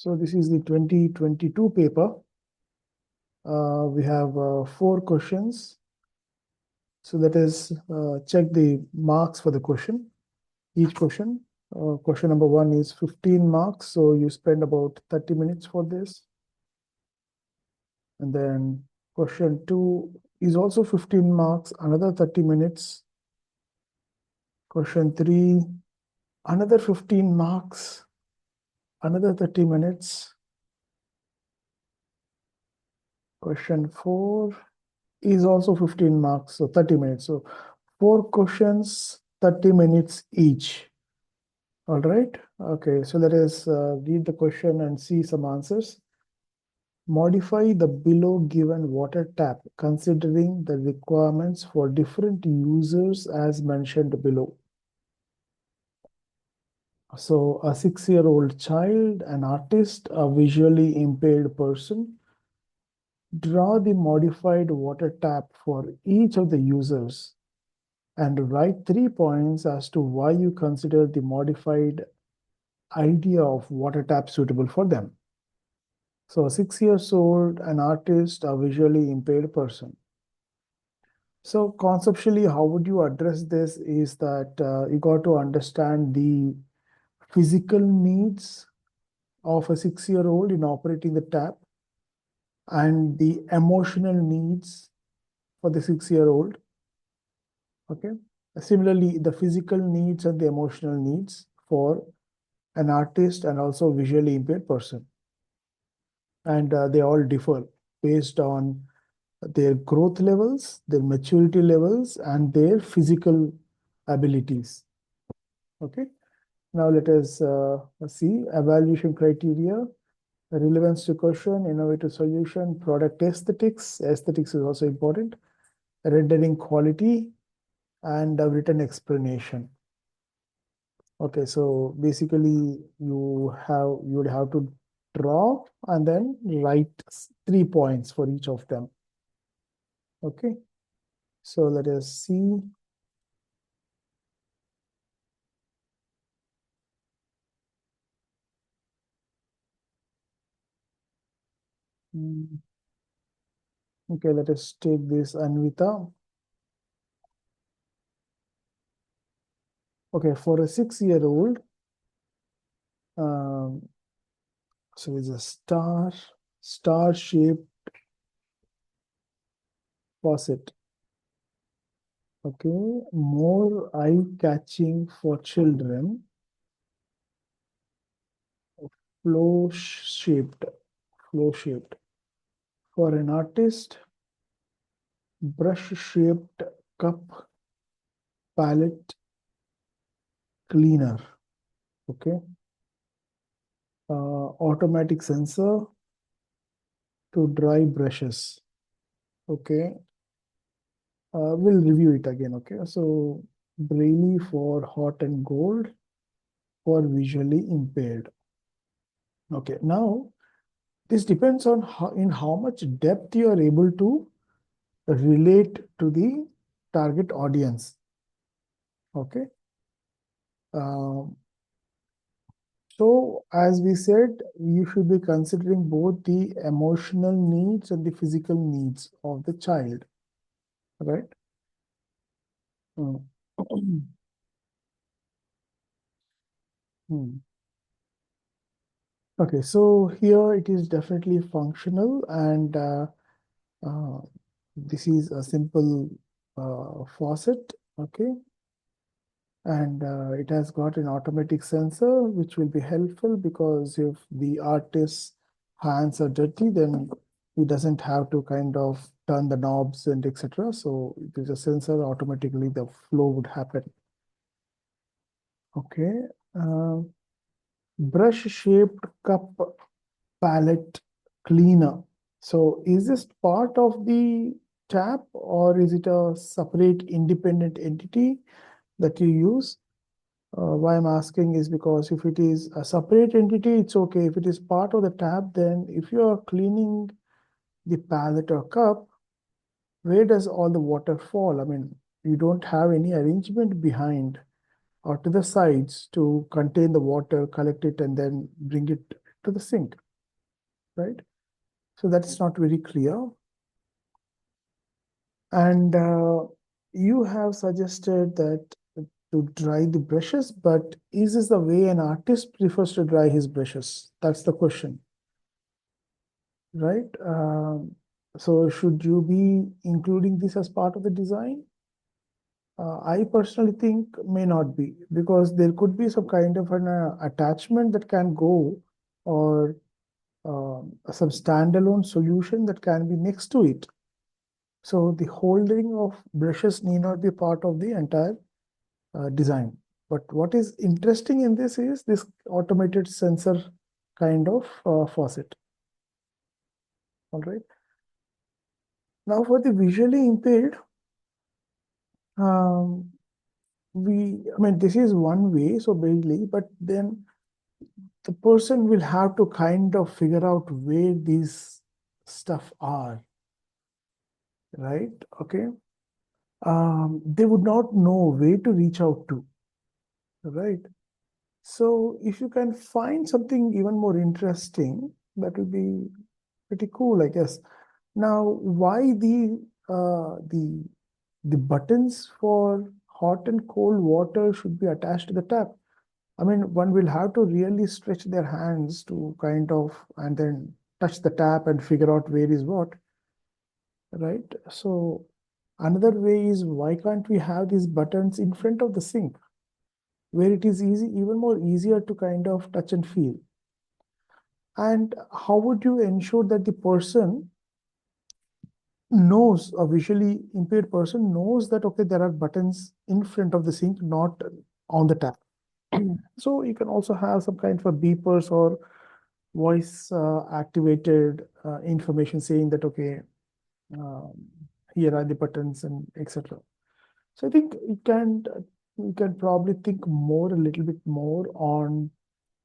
So this is the 2022 paper. We have 4 questions. So that is, check the marks for the question. Each question. Question number 1 is 15 marks. So you spend about 30 minutes for this. And then question 2 is also 15 marks, another 30 minutes. Question 3, another 15 marks, another 30 minutes. Question 4 is also 15 marks, so 30 minutes. So 4 questions, 30 minutes each. All right. Okay, so let us read the question and see some answers. Modify the below given water tap considering the requirements for different users as mentioned below. So a 6-year-old child, an artist, a visually impaired person. Draw the modified water tap for each of the users and write 3 points as to why you consider the modified idea of water tap suitable for them. So 6 years old, an artist, a visually impaired person. So conceptually, how would you address this is that you got to understand the physical needs of a 6-year-old in operating the tap and the emotional needs for the 6-year-old. Okay. Similarly, the physical needs and the emotional needs for an artist and also visually impaired person. And they all differ based on their growth levels, their maturity levels, and their physical abilities. Okay. Now let us see evaluation criteria, relevance to question, innovative solution, product aesthetics. Aesthetics is also important. Rendering quality and a written explanation. Okay, so basically you would have to draw and then write 3 points for each of them. Okay, so let us see. Okay, let us take this Anvita. Okay, for a 6-year-old, so it's a star-shaped faucet. Okay, more eye-catching for children. Flow-shaped. For an artist, brush-shaped cup palette cleaner. Okay. Automatic sensor to dry brushes. Okay. We'll review it again. Okay. So Braille for hot and cold for visually impaired. Okay. Now this depends on how much depth you are able to relate to the target audience. Okay. So as we said, you should be considering both the emotional needs and the physical needs of the child, right? Mm. Hmm. Okay, so here it is definitely functional, and uh, this is a simple faucet, okay, and it has got an automatic sensor which will be helpful because if the artist's hands are dirty, then he doesn't have to kind of turn the knobs and etc. So if there's a sensor, automatically the flow would happen. Okay. Brush-shaped cup palette cleaner. So is this part of the tap or is it a separate independent entity that you use? Why I'm asking is because if it is a separate entity, it's okay. If it is part of the tap, then if you are cleaning the palette or cup, where does all the water fall? I mean, you don't have any arrangement behind or to the sides to contain the water, collect it, and then bring it to the sink, right? So that's not very clear. And you have suggested that to dry the brushes, but is this the way an artist prefers to dry his brushes? That's the question, right? So should you be including this as part of the design? I personally think may not be, because there could be some kind of an attachment that can go, or some standalone solution that can be next to it. So the holding of brushes need not be part of the entire design. But what is interesting in this is this automated sensor kind of faucet. All right. Now for the visually impaired, um, I mean, this is one way, so basically, but then the person will have to kind of figure out where these stuff are, right? Okay. They would not know where to reach out to, right? So if you can find something even more interesting, that will be pretty cool, I guess. Now, why the buttons for hot and cold water should be attached to the tap? I mean, one will have to really stretch their hands to kind of and then touch the tap and figure out where is what, right? So another way is, why can't we have these buttons in front of the sink, where it is easy, even more easier to kind of touch and feel? And how would you ensure that the person knows, a visually impaired person knows that, okay, there are buttons in front of the sink, not on the tap? So you can also have some kind of a beepers or voice activated information saying that, okay, um, here are the buttons and etc. So I think you can probably think more, a little bit more on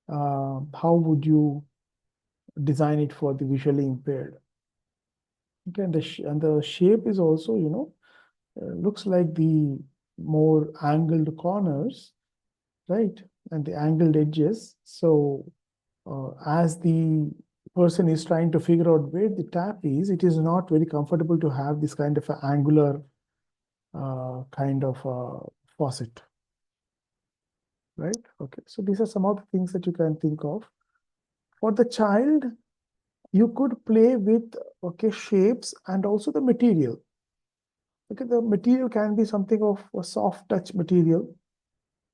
how would you design it for the visually impaired. Okay, and the shape is also, looks like the more angled corners, right? And the angled edges. So as the person is trying to figure out where the tap is, it is not very comfortable to have this kind of an angular kind of faucet, right? Okay, so these are some of the things that you can think of. For the child, you could play with, okay, shapes and also the material. Okay, the material can be something of a soft touch material.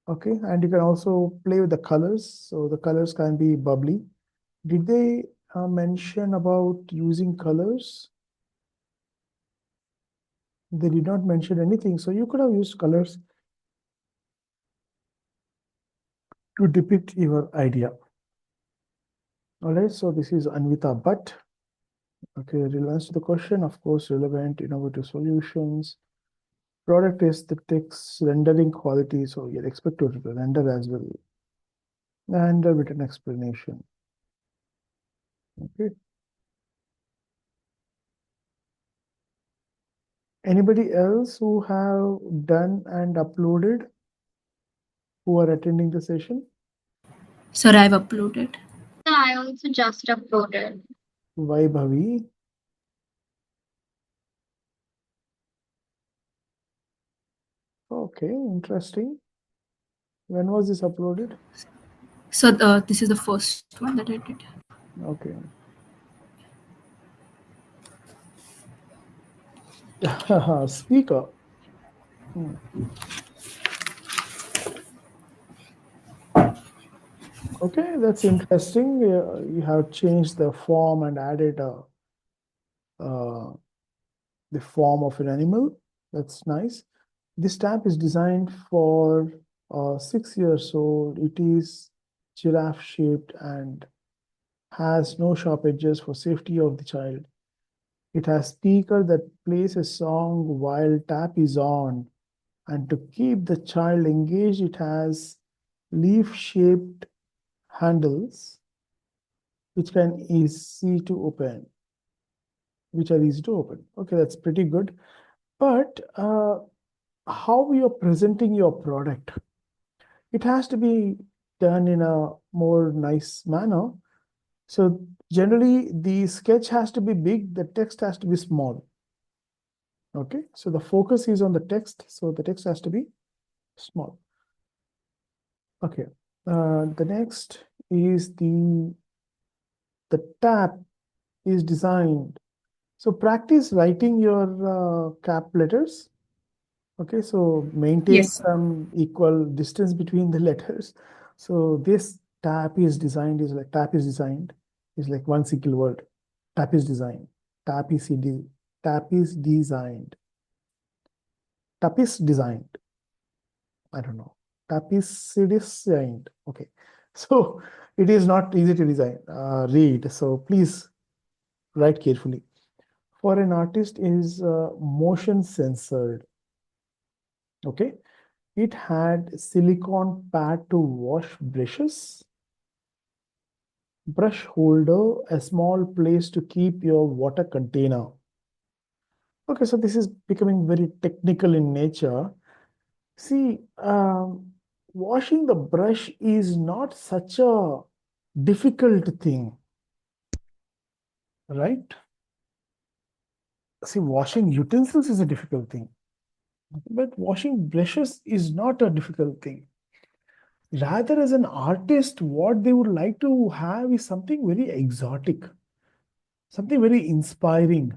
Okay, and you can also play with the colors. So the colors can be bubbly. Did they mention about using colors? They did not mention anything. So you could have used colors to depict your idea. All right, so this is Anvita Bhatt. Okay, relevance to the question, of course, relevant, innovative solutions, product aesthetics, rendering quality. So you're expected to render as well, and a written explanation. Okay. Anybody else who have done and uploaded, who are attending the session? Sir, I've uploaded. Yeah, I also just uploaded. Why Bhavi? Okay, interesting. When was this uploaded? So this is the first one that I did. Okay. Speaker. Hmm. Okay, that's interesting. You have changed the form and added uh, the form of an animal. That's nice. This stamp is designed for 6 years old. It is giraffe shaped and has no sharp edges for safety of the child. It has speaker that plays a song while tap is on. And to keep the child engaged, it has leaf-shaped handles which can easy to open, which are easy to open. Okay, that's pretty good. But how you're presenting your product, it has to be done in a more nice manner. So generally the sketch has to be big, the text has to be small. Okay, so the focus is on the text, so the text has to be small. Okay, the next is the tab is designed. So practice writing your cap letters. Okay, so maintain Yes, sir. some equal distance between the letters. So this tab is designed is like one single word. Tab is designed. Tab is CD. Tab is designed. Tab is designed. I don't know. Tab is designed. Okay, so it is not easy to design. Read. So please write carefully. For an artist is motion censored. Okay, it had silicone pad to wash brushes, brush holder, a small place to keep your water container. Okay, so this is becoming very technical in nature. See, washing the brush is not such a difficult thing, right? See, washing utensils is a difficult thing, but washing brushes is not a difficult thing. Rather, as an artist, what they would like to have is something very exotic, something very inspiring.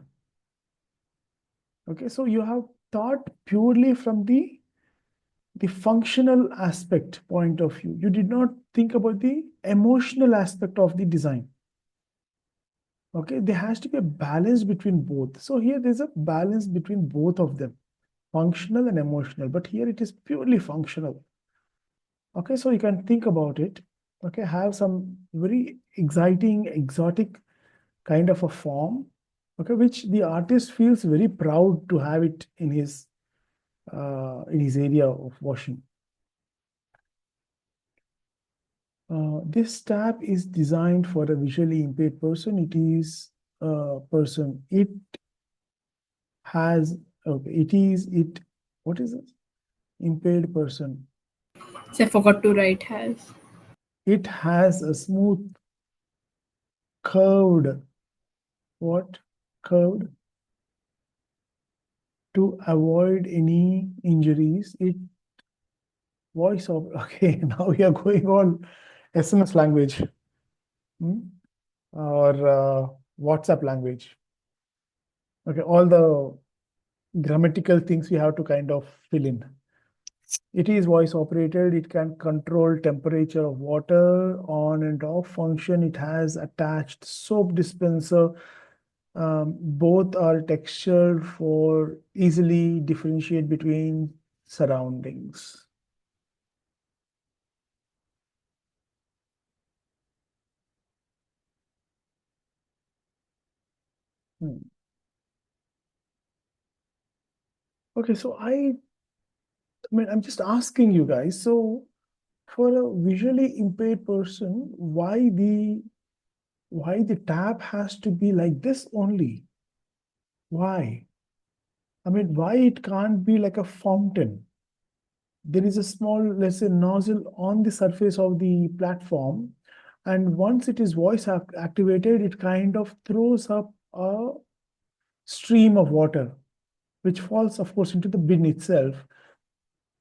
Okay, so you have thought purely from the functional aspect point of view. You did not think about the emotional aspect of the design. Okay, there has to be a balance between both. So here there's a balance between both of them, functional and emotional. But here it is purely functional. Okay, so you can think about it. Okay, have some very exciting, exotic kind of a form. Okay, which the artist feels very proud to have it in his area of washing. This tab is designed for a visually impaired person. It is a person. It has, okay, it, what is it? Impaired person. So I forgot to write has. It has a smooth, curved, what? Curved to avoid any injuries. It voice of, okay, now we are going on SMS language, or WhatsApp language. Okay, all the grammatical things we have to kind of fill in. It is voice operated. It can control temperature of water on and off function. It has attached soap dispenser. Both are textured for easily differentiate between surroundings. Hmm. Okay, so I mean, I'm just asking you guys. So for a visually impaired person, why the tab has to be like this only? Why? I mean, why it can't be like a fountain? There is a small, let's say, nozzle on the surface of the platform, and once it is voice activated, it kind of throws up a stream of water, which falls, of course, into the bin itself.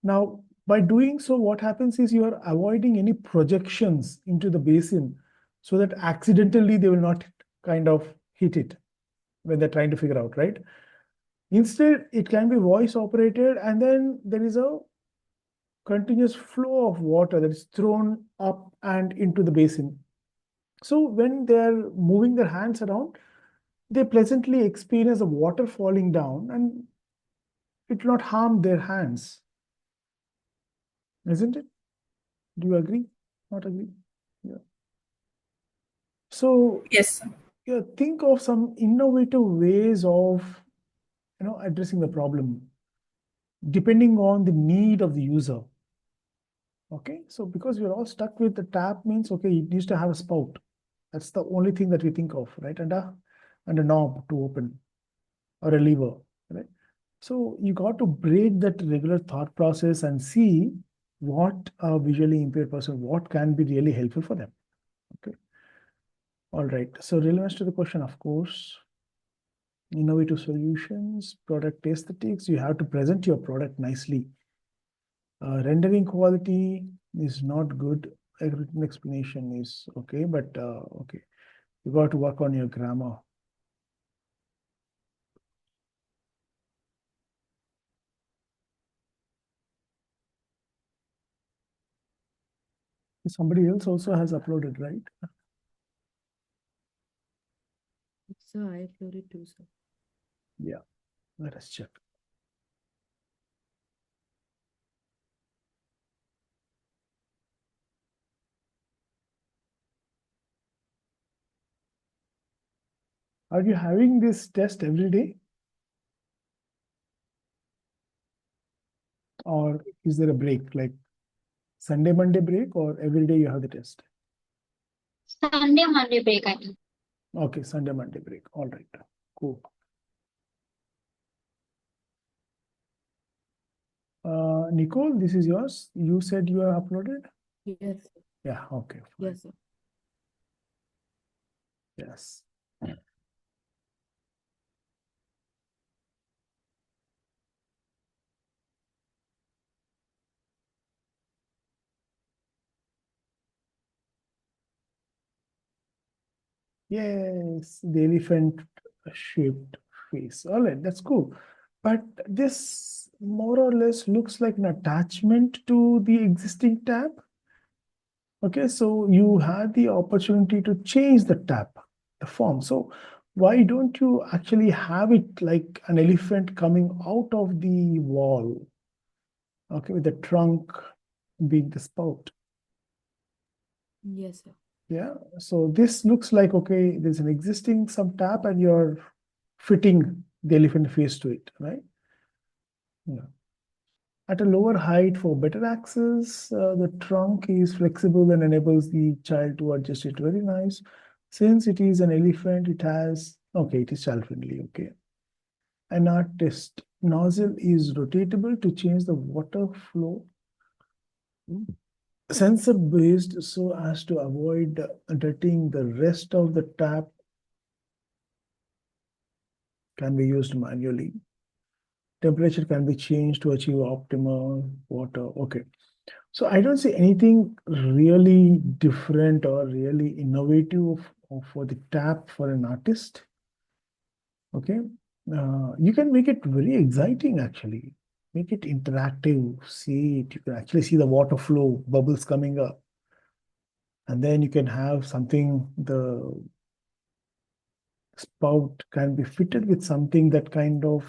Now, by doing so, what happens is you are avoiding any projections into the basin so that accidentally they will not kind of hit it when they're trying to figure out, right? Instead, it can be voice operated, and then there is a continuous flow of water that is thrown up and into the basin. So when they're moving their hands around, they pleasantly experience the water falling down and it will not harm their hands. Isn't it? Do you agree? Not agree? Yeah. So Yes, sir. yeah, think of some innovative ways of addressing the problem depending on the need of the user. Okay, so because we're all stuck with the tap means okay, it needs to have a spout. That's the only thing that we think of, right? And a knob to open or a lever, right? So you got to break that regular thought process and see what a visually impaired person, what can be really helpful for them. Okay. All right. So relevance to the question, of course. Innovative solutions, product aesthetics. You have to present your product nicely. Rendering quality is not good. A written explanation is okay, but okay. You got to work on your grammar. Somebody else also has uploaded, right? Sir, I uploaded too, sir. Yeah, let us check. Are you having this test every day? Or is there a break, like Sunday, Monday break, or every day you have the test? Sunday, Monday break, I think. Okay, Sunday, Monday break. All right, cool. Nicole, this is yours. You said you have uploaded? Yes, sir. Yeah, okay, fine. Yes, sir. Yes. Yes, the elephant shaped face. All right, that's cool. But this more or less looks like an attachment to the existing tab. Okay, so you had the opportunity to change the tab, the form. So why don't you actually have it like an elephant coming out of the wall? Okay, with the trunk being the spout. Yes, sir. Yeah, so this looks like, okay, there's an existing some tab and you're fitting the elephant face to it, right? Yeah. At a lower height for better access, the trunk is flexible and enables the child to adjust it. Very nice. Since it is an elephant, it has, okay, it is child friendly, okay. An artist nozzle is rotatable to change the water flow. Sensor based so as to avoid dirtying the rest of the tap, can be used manually. Temperature can be changed to achieve optimal water. Okay. So I don't see anything really different or really innovative for the tap for an artist. Okay. You can make it very exciting actually. Make it interactive. See it. You can actually see the water flow, bubbles coming up. And then you can have something, the spout can be fitted with something that kind of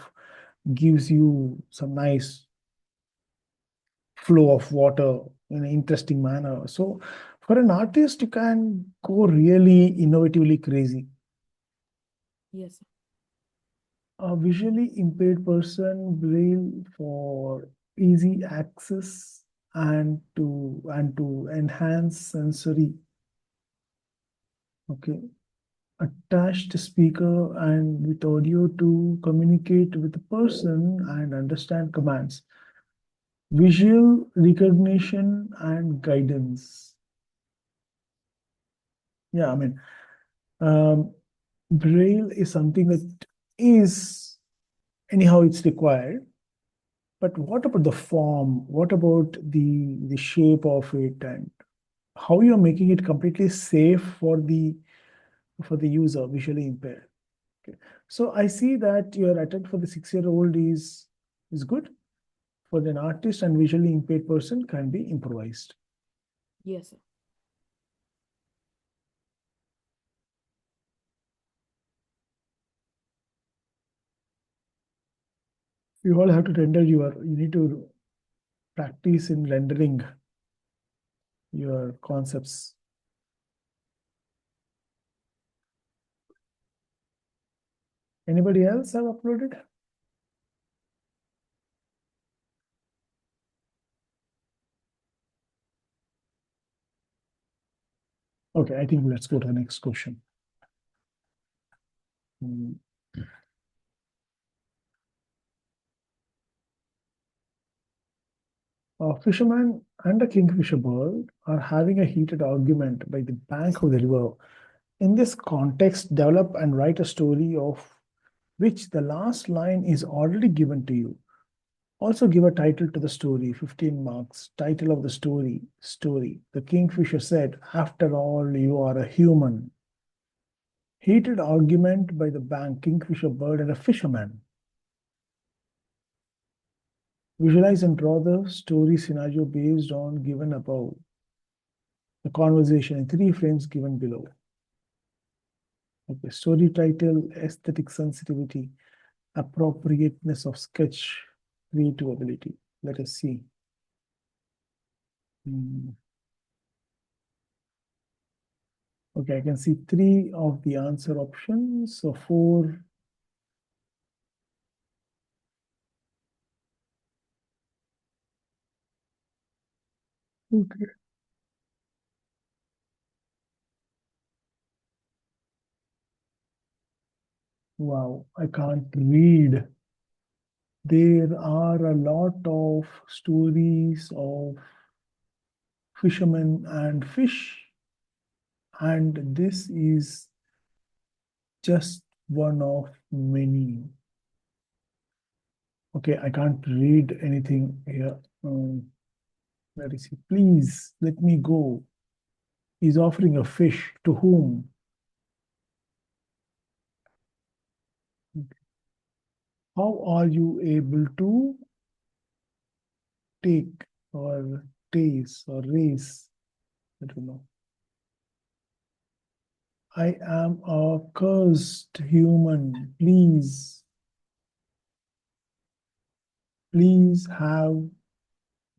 gives you some nice flow of water in an interesting manner. So for an artist, you can go really innovatively crazy. Yes, sir. A visually impaired person, braille for easy access and to enhance sensory. Okay. Attached speaker and with audio to communicate with the person and understand commands. Visual recognition and guidance. Yeah, I mean, um, Braille is something that is, anyhow, it's required. But what about the form? What about the shape of it and how you're making it completely safe for the user visually impaired? Okay. So I see that your attempt for the 6-year-old is good. For an artist and visually impaired person can be improvised. Yes, sir. You all have to render you need to practice in rendering your concepts. Anybody else have uploaded? Okay, I think let's go to the next question. Hmm. A fisherman and a kingfisher bird are having a heated argument by the bank of the river. In this context, develop and write a story of which the last line is already given to you. Also give a title to the story, 15 marks. Title of the story, story. The Kingfisher said, after all, you are a human. Heated argument by the bank, Kingfisher bird and a fisherman. Visualize and draw the story scenario based on given above. The conversation in 3 frames given below. Okay, story title, aesthetic sensitivity, appropriateness of sketch, creative ability. Let us see. Okay, I can see 3 of the answer options. So 4. Okay. Wow, I can't read. There are a lot of stories of fishermen and fish, and this is just one of many. Okay, I can't read anything here. Where is he? Please let me go. He's offering a fish to whom? How are you able to take or taste or race? I don't know. I am a cursed human. Please have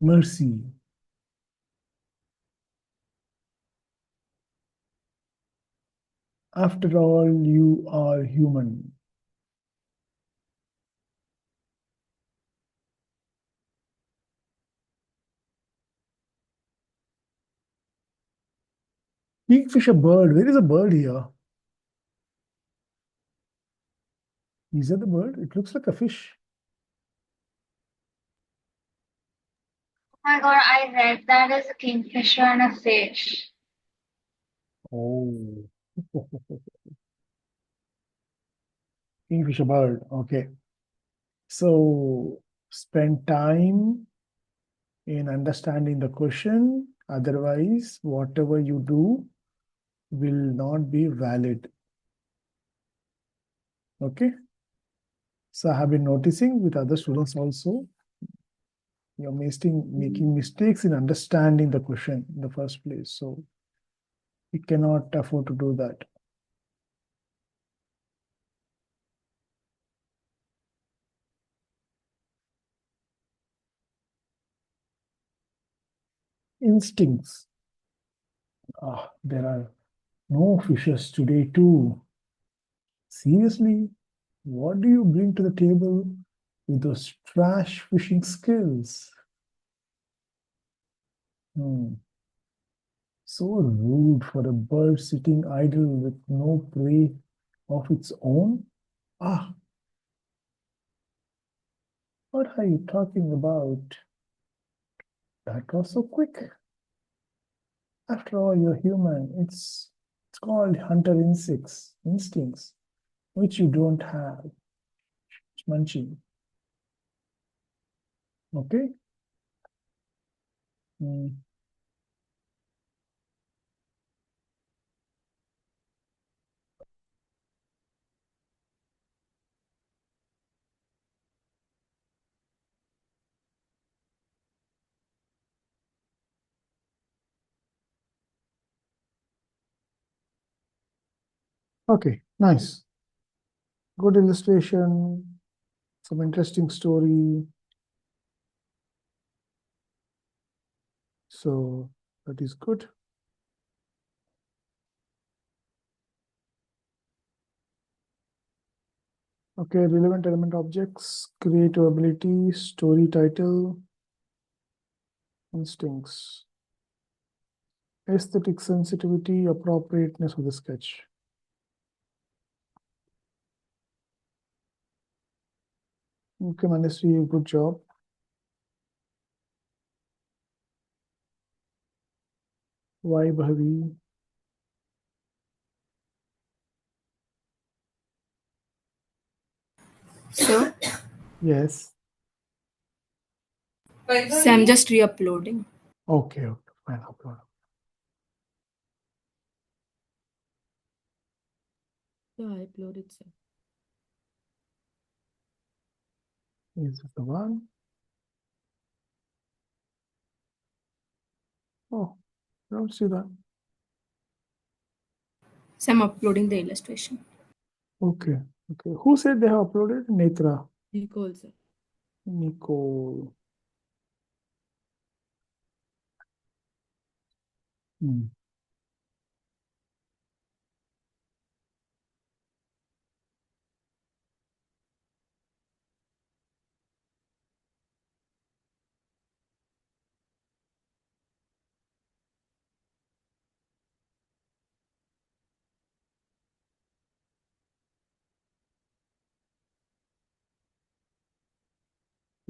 mercy. After all, you are human. Kingfisher bird. Where is a bird here? Is that the bird? It looks like a fish. Oh my God, I read that as a kingfisher and a fish. Oh. Kingfisher bird. Okay. So spend time in understanding the question. Otherwise, whatever you do will not be valid. Okay. So I have been noticing with other students also, you're making mistakes in understanding the question in the first place. So we cannot afford to do that. Instincts. Ah, there are no fishes today too. Seriously, what do you bring to the table with those trash fishing skills? So rude for a bird sitting idle with no prey of its own. Ah, what are you talking about? That was so quick. After all, you're human. It's called hunter instincts, which you don't have. It's munching. Okay? Mm. Okay, nice. Good illustration, some interesting story. So that is good. Okay, relevant element objects, creative ability, story title, instincts, aesthetic sensitivity, appropriateness of the sketch. Okay, Manasri, good job. Why, Bhavi? So, Yes. I'm just re-uploading. Okay, okay, fine, upload. Yeah, I uploaded, sir. Is this the one? Oh, I don't see that. So I'm uploading the illustration. Okay, okay. Who said they have uploaded? Netra, Nicole, sir. Nicole. Hmm.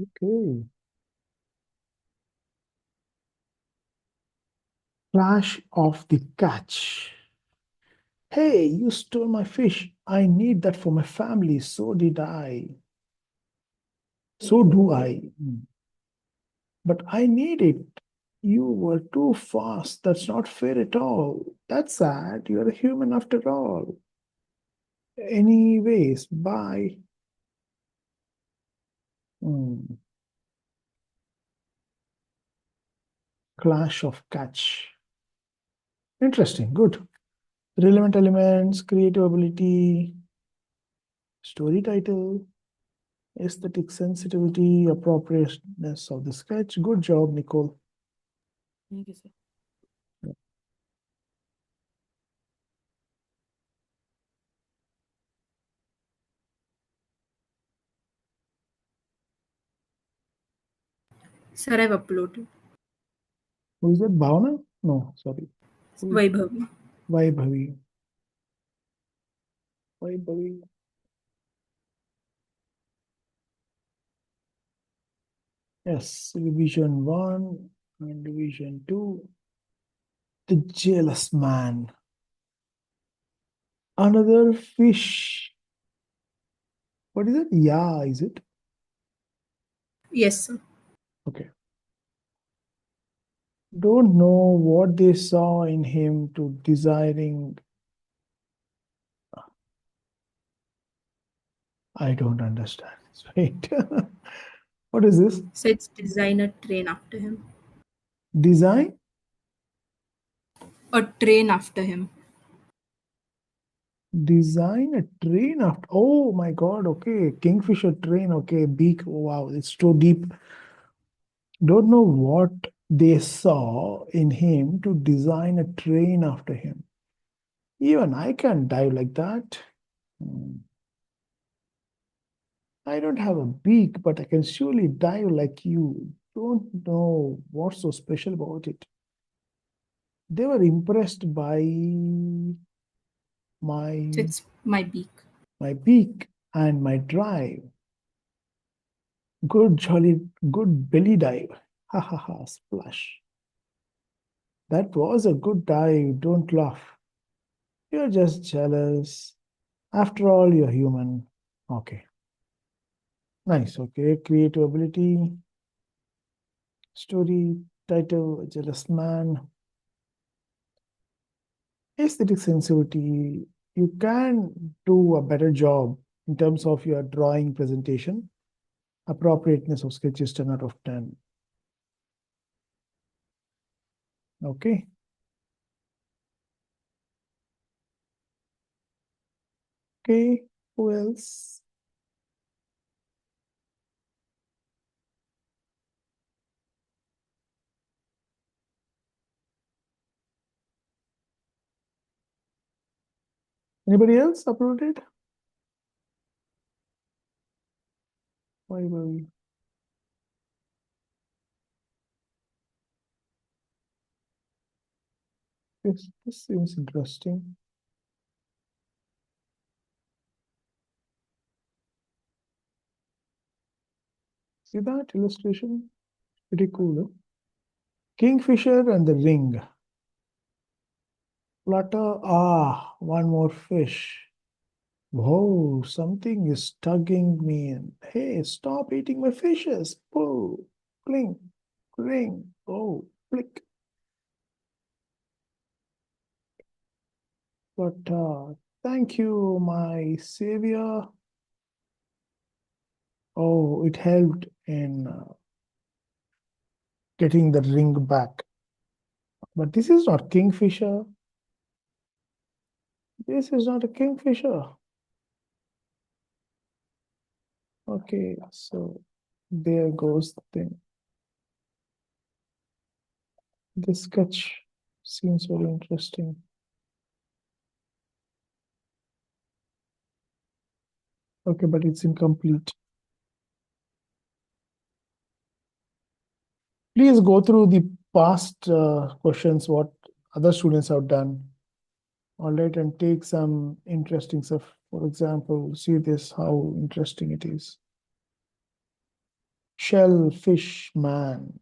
Okay. Flash of the catch. Hey, you stole my fish. I need that for my family. So did I. So do I. But I need it. You were too fast. That's not fair at all. That's sad. You're a human after all. Anyways, bye. Hmm. Clash of catch. Interesting. Good. Relevant elements, creative ability, story title, aesthetic sensitivity, appropriateness of the sketch. Good job, Nicole. Thank you, sir. Sir, I've uploaded. Who is that? Bhavana? No, sorry. Who is Vaibhavi. Vaibhavi? Vaibhavi. Yes, division 1 and division 2. The jealous man. Another fish. What is it? Yeah, is it? Yes, sir. Okay. Don't know what they saw in him to desiring. I don't understand. Wait. What is this? So it's design a train after him. Design? A train after him. Design a train after. Oh my God. Okay. Kingfisher train. Okay. Beak. Wow. It's so deep. Don't know what they saw in him to design a train after him. Even I can't dive like that. Hmm. I don't have a beak, but I can surely dive like you. Don't know what's so special about it. They were impressed by So my it's my beak. my beak and my drive. Good jolly good belly dive. Ha ha ha splash. That was a good dive. Don't laugh. You're just jealous. After all, you're human. Okay. Nice. Okay. Creative ability. Story title, A Jealous Man. Aesthetic sensitivity. You can do a better job in terms of your drawing presentation. Appropriateness of sketches 10 out of 10. Okay. Okay. Who else? Anybody else uploaded? Why were we? This seems interesting. See that illustration? Pretty cool. Huh? Kingfisher and the ring. Flutter. Ah, one more fish. Whoa, something is tugging me in. Hey, stop eating my fishes. Pull, cling, cling. Oh, click. But thank you, my savior. Oh, it helped in getting the ring back. But this is not kingfisher. This is not a kingfisher. Okay, so there goes the thing. This sketch seems very interesting. Okay, but it's incomplete. Please go through the past questions, what other students have done. All right, and take some interesting stuff. For example, see this, how interesting it is. Shellfish man.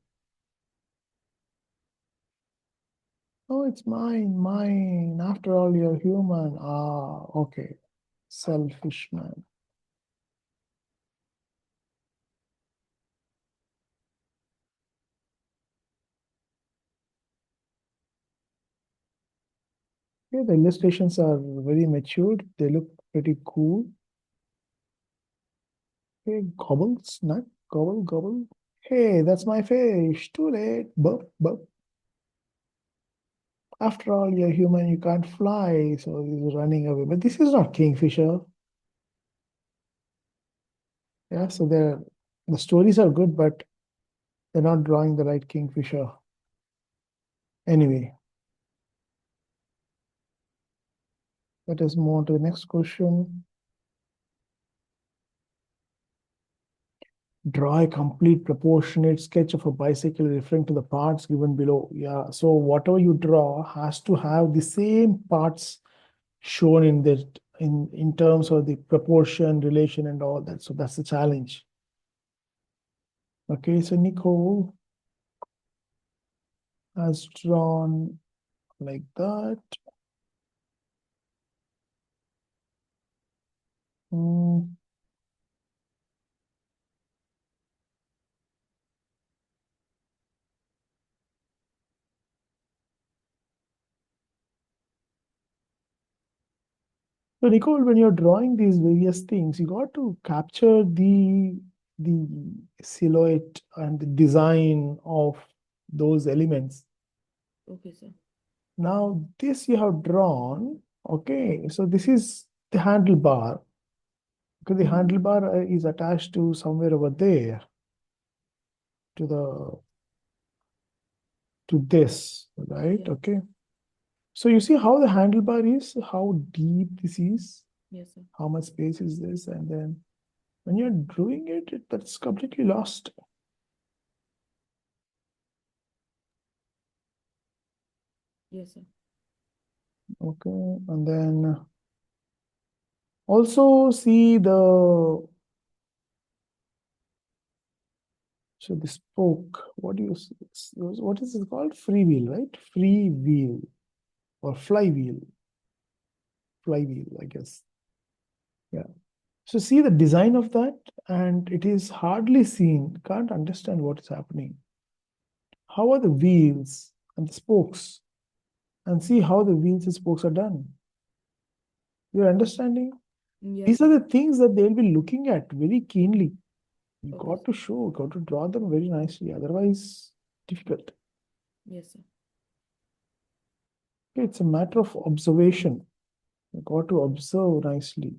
Oh, it's mine. After all, you're human. Ah, okay. Selfish man. Yeah, the illustrations are very matured. They look pretty cool. Hey, gobble, snack, gobble, gobble. Hey, that's my fish. Too late. Bup, bup. After all, you're human, you can't fly. So he's running away. But this is not kingfisher. Yeah, so the stories are good, but they're not drawing the right kingfisher. Anyway, let us move on to the next question. Draw a complete proportionate sketch of a bicycle referring to the parts given below. Yeah, so whatever you draw has to have the same parts shown in that in terms of the proportion, relation, and all that. So that's the challenge. Okay, so Nicole has drawn like that. Hmm. So Nicole, when you're drawing these various things, you got to capture the silhouette and the design of those elements. Okay, sir. Now this you have drawn. Okay, so this is the handlebar. Okay, the handlebar is attached to somewhere over there to this, right? Yeah. Okay. So you see how the handlebar is, how deep this is, Yes, sir. how much space is this, and then when you're drawing it, that's completely lost. Yes, sir. Okay, and then also see the so the spoke. What do you what is it called? Free wheel, right? Free wheel or flywheel. Flywheel, I guess. Yeah. So see the design of that, and it is hardly seen. Can't understand what is happening. How are the wheels and the spokes? And see how the wheels and spokes are done. You're understanding? Yes, These sir. are the things that they'll be looking at very keenly. You Okay, got sir. to show, got to draw them very nicely. Otherwise, difficult. Yes, sir. It's a matter of observation. You got to observe nicely.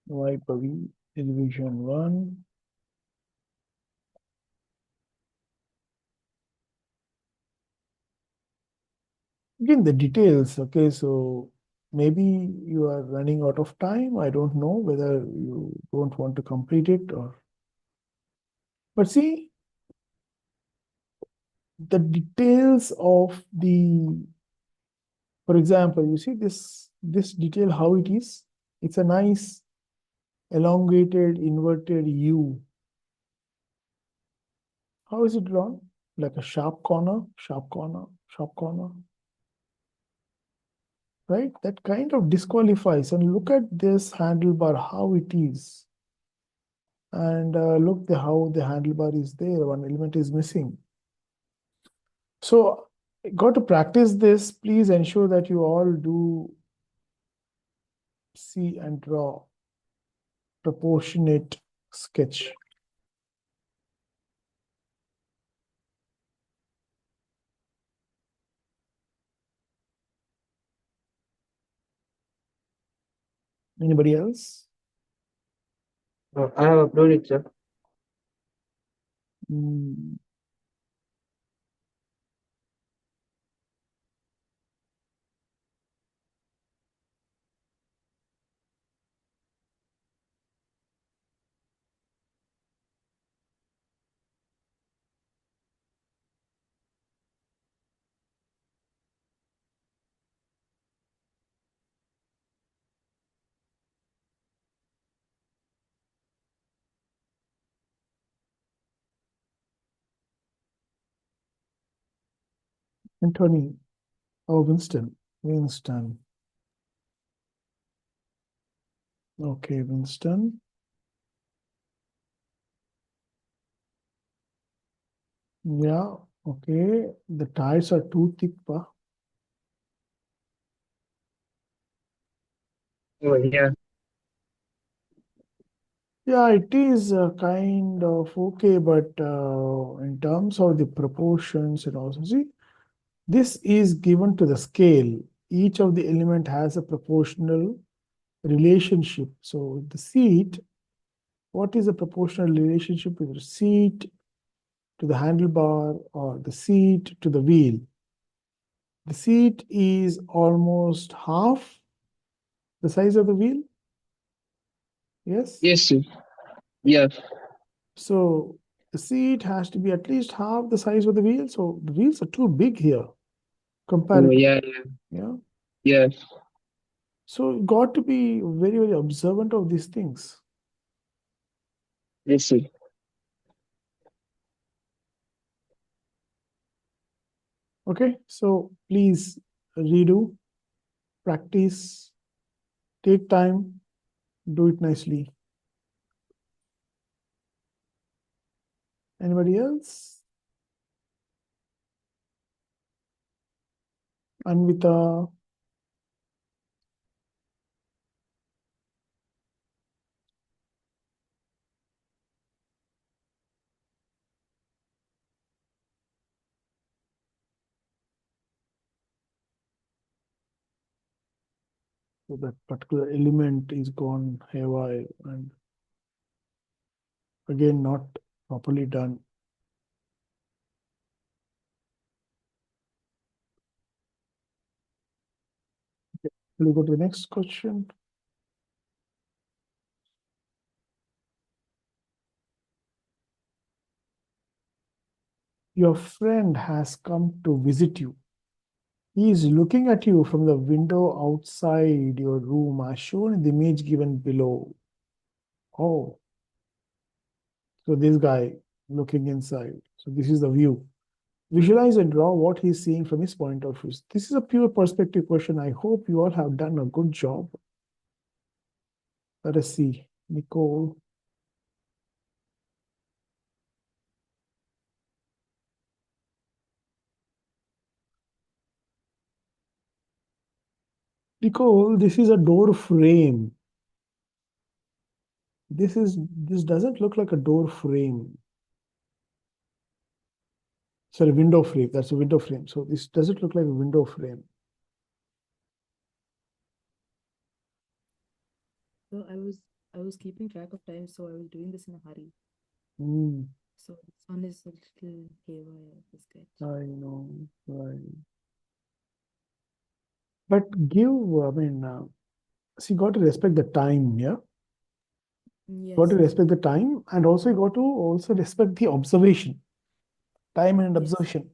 Vaipavi, Division 1. Again, the details. Okay, so maybe you are running out of time. I don't know whether you don't want to complete it or. But see, the details of for example, you see this detail, how it is. It's a nice elongated inverted U. How is it drawn? Like a sharp corner, sharp corner, sharp corner. Right? That kind of disqualifies. And look at this handlebar, how it is. And look how the handlebar is there. One element is missing. So, got to practice this. Please ensure that you all do see and draw proportionate sketch. Anybody else? I have uploaded, sir. Mm, Anthony. Oh, Winston. Winston. Okay, Winston. Yeah, okay. The tires are too thick, pa. Oh, yeah. Yeah, it is kind of okay, but in terms of the proportions and also, see, this is given to the scale. Each of the element has a proportional relationship. So the seat, what is the proportional relationship with the seat to the handlebar or the seat to the wheel? The seat is almost half the size of the wheel. Yes? Yes, sir. Yeah. So the seat has to be at least half the size of the wheel. So the wheels are too big here Oh, comparatively. yeah, Yeah. yeah. So you got to be very, very observant of these things. Yes, sir. Okay. So please redo, practice, take time, do it nicely. Anybody else? Anvita. So that particular element is gone haywire and again not properly done. Will we go to the next question? Your friend has come to visit you. He is looking at you from the window outside your room as shown in the image given below. Oh, so this guy looking inside. So this is the view. Visualize and draw what he's seeing from his point of view. This is a pure perspective question. I hope you all have done a good job. Let us see. Nicole. Nicole, this is a door frame. This doesn't look like a door frame. Sorry, window frame. That's a window frame. So this doesn't look like a window frame. So I was keeping track of time, so I was doing this in a hurry. Mm, So this one is a little haywire, the sketch. I know, right. But give, I mean, so you got to respect the time, yeah? Yes, Got to sir. respect the time and also you got to also respect the observation. Time and Yes. observation.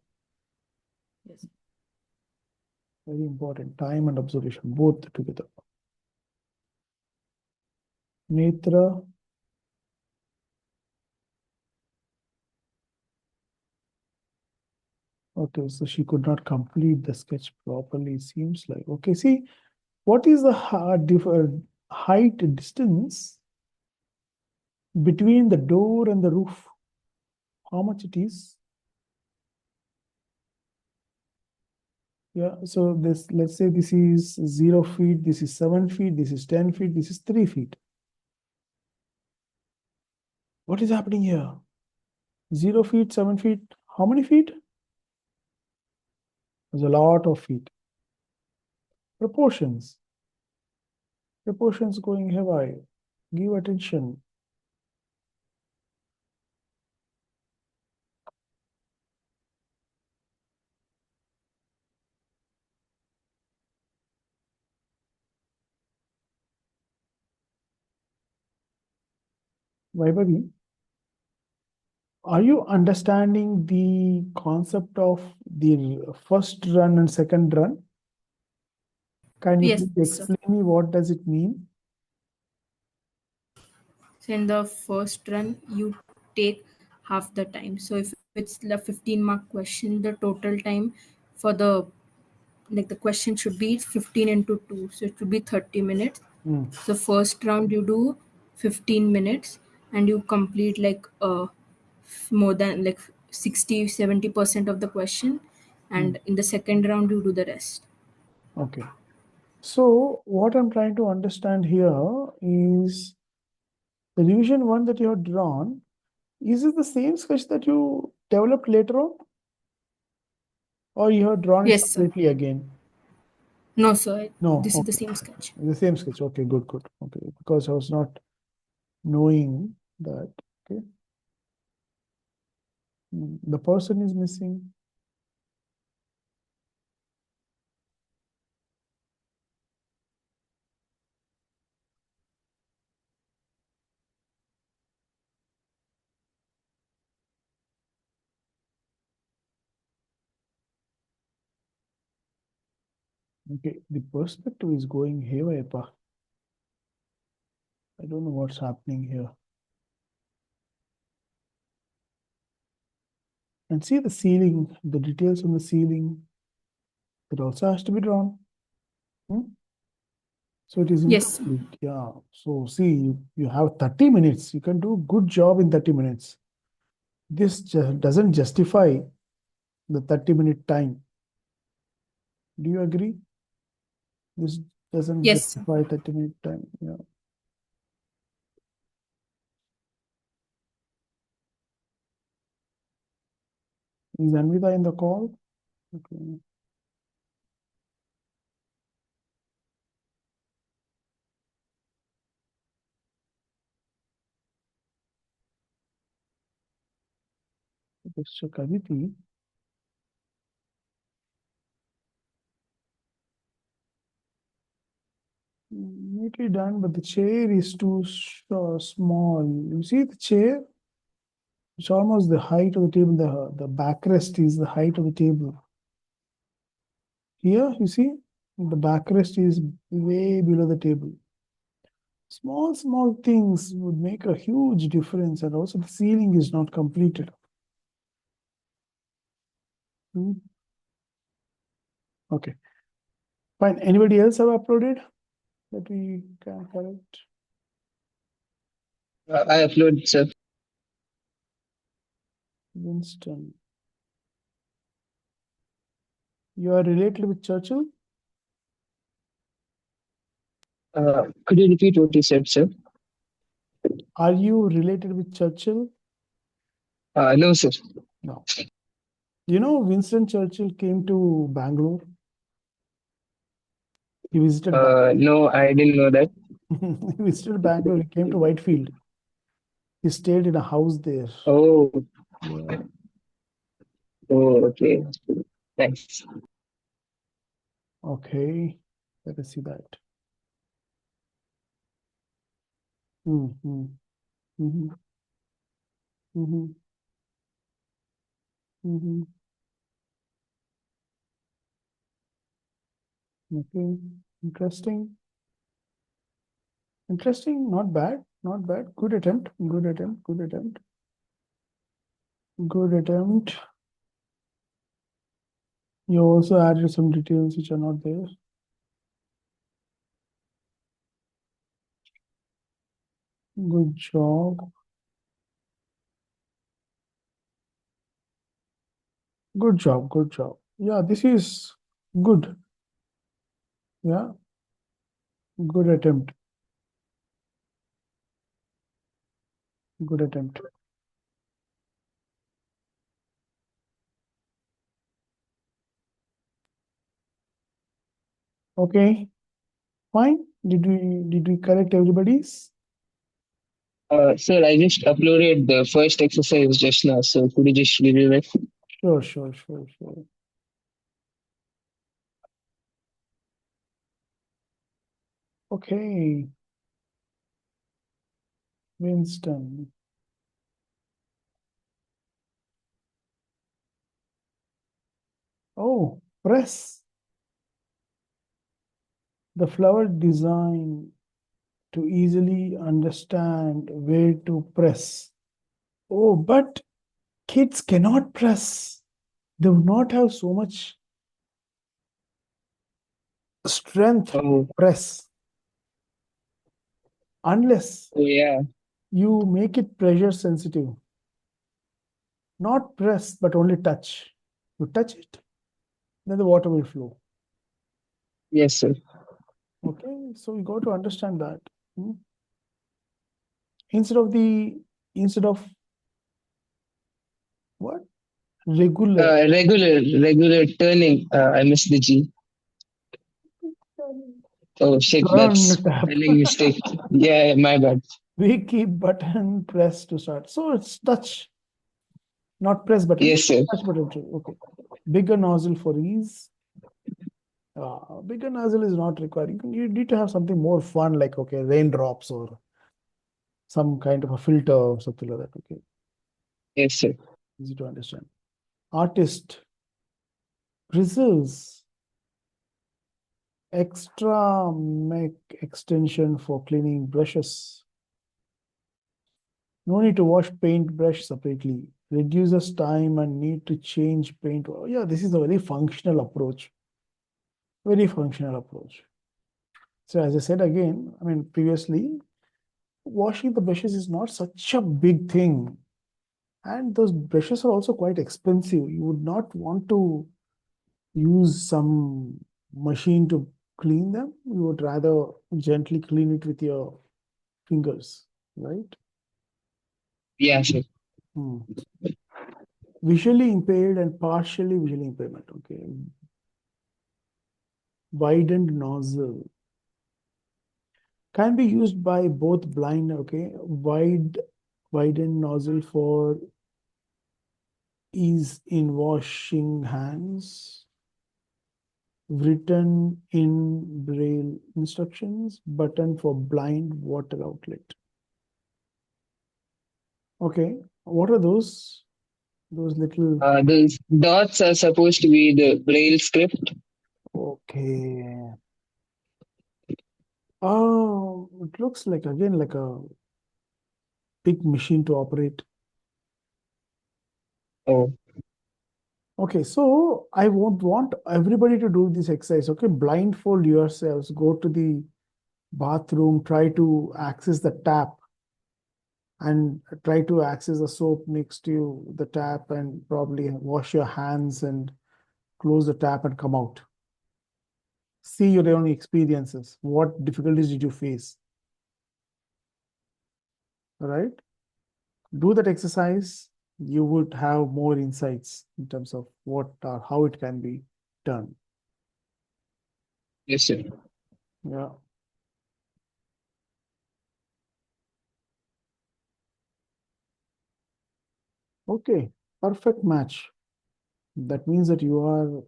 Yes. Very important. Time and observation, both together. Netra. Okay, so she could not complete the sketch properly, seems like. Okay, see, what is the height distance between the door and the roof? How much it is? Yeah, so this, let's say this is 0 feet, this is 7 feet, this is 10 feet, this is 3 feet. What is happening here? 0 feet, 7 feet, how many feet? There's a lot of feet. Proportions. Proportions going haywire. Give attention. Vaibhavi, are you understanding the concept of the first run and second run? Can you Yes, please sir. explain me what does it mean? So in the first run, you take half the time. So if it's the 15-mark question, the total time for the the question should be 15 into 2. So it should be 30 minutes. Hmm. So first round you do 15 minutes and you complete more than 60-70% of the question, and in the second round you do the rest. Okay. So what I'm trying to understand here is the revision one that you have drawn. Is it the same sketch that you developed later on? Or you have drawn it Yes, sir. separately again? No, sir. No, This is the okay. same sketch. The same sketch. Okay, good, good. Okay, because I was not knowing that. Okay. The person is missing. Okay, the perspective is going haywire. I don't know what's happening here. And see the ceiling, the details on the ceiling. It also has to be drawn. So it is Yes, sir. incomplete. Yeah. So see, you have 30 minutes. You can do good job in 30 minutes. This doesn't justify the 30-minute time. Do you agree? This doesn't Yes, sir. justify 30-minute time. Yeah. Is Anvita in the call? Okay. Mr. Kaditi. Neatly done, but the chair is too small. You see the chair? It's almost the height of the table. The backrest is the height of the table. Here, you see, the backrest is way below the table. Small, small things would make a huge difference, and also the ceiling is not completed. Okay, fine. Anybody else have uploaded that we can correct? I upload, sir. Winston. You are related with Churchill? Could you repeat what you said, sir? Are you related with Churchill? No, sir. No. You know, Winston Churchill came to Bangalore. He visited Bangalore. No, I didn't know that. He visited Bangalore. He came to Whitefield. He stayed in a house there. Oh, Yeah. oh, okay. Thanks. Okay. Let us see that. Mm-hmm. Mm-hmm. Mm-hmm. Mm-hmm. Okay. Interesting. Interesting. Not bad. Not bad. Good attempt. Good attempt. Good attempt. Good attempt. You also added some details which are not there. Good job. Good job. Good job. Yeah, this is good. Yeah, good attempt. Good attempt. Okay, fine. Did we correct everybody's? Sir, I just uploaded the first exercise just now, so could you just review it? Sure, sure, sure, sure. Okay, Winston. Oh, press. The flower design to easily understand where to press. Oh, but kids cannot press. They would not have so much strength to Oh, press unless oh yeah. you make it pressure sensitive. Not press, but only touch. You touch it, then the water will flow. Yes, sir. Okay, so you got to understand that. Instead of what? Regular. Regular turning. I missed the G. Oh shit, Turn that's tap. spelling mistake. Yeah, my bad. We keep button press to start. So it's touch, not press button, Yes, sir. touch button too. Okay. Bigger nozzle for ease. Bigger nozzle is not required. You need to have something more fun, like okay, raindrops or some kind of a filter or something like that. Okay, Yes, sir. easy to understand. Artist preserves extra make extension for cleaning brushes. No need to wash paintbrush separately. Reduces time and need to change paint. Oh, yeah, this is a very functional approach. Very functional approach. So as I said again, I mean previously, washing the brushes is not such a big thing. And those brushes are also quite expensive. You would not want to use some machine to clean them. You would rather gently clean it with your fingers, right? Yeah, sir. Hmm. Visually impaired and partially visually impairment. Okay. Widened nozzle can be used by both blind. Okay. Widened nozzle for ease in washing hands. Written in braille instructions. Button for blind water outlet. Okay. What are those? Those little. The dots are supposed to be the braille script. Okay. Oh, it looks like again like a big machine to operate. Oh, Okay, so I won't want everybody to do this exercise. Okay, blindfold yourselves, go to the bathroom, try to access the tap and try to access the soap next to you, the tap, and probably wash your hands and close the tap and come out. See your own experiences. What difficulties did you face? All right, do that exercise. You would have more insights in terms of what or how it can be done. yes, sir. Yeah. Okay, perfect match. That means that you are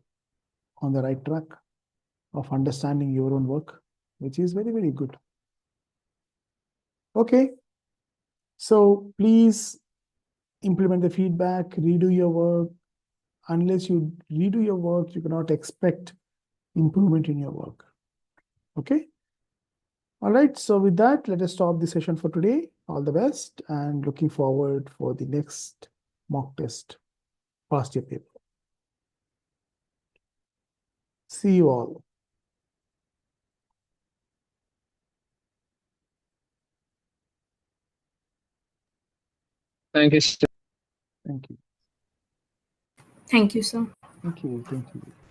on the right track of understanding your own work, which is very, very good. Okay, so please implement the feedback, redo your work. Unless you redo your work, you cannot expect improvement in your work. Okay. All right. So with that, let us stop the session for today. All the best and looking forward for the next mock test, past year paper. See you all. Thank you, sir. Thank you. Thank you, sir. Thank you. Thank you.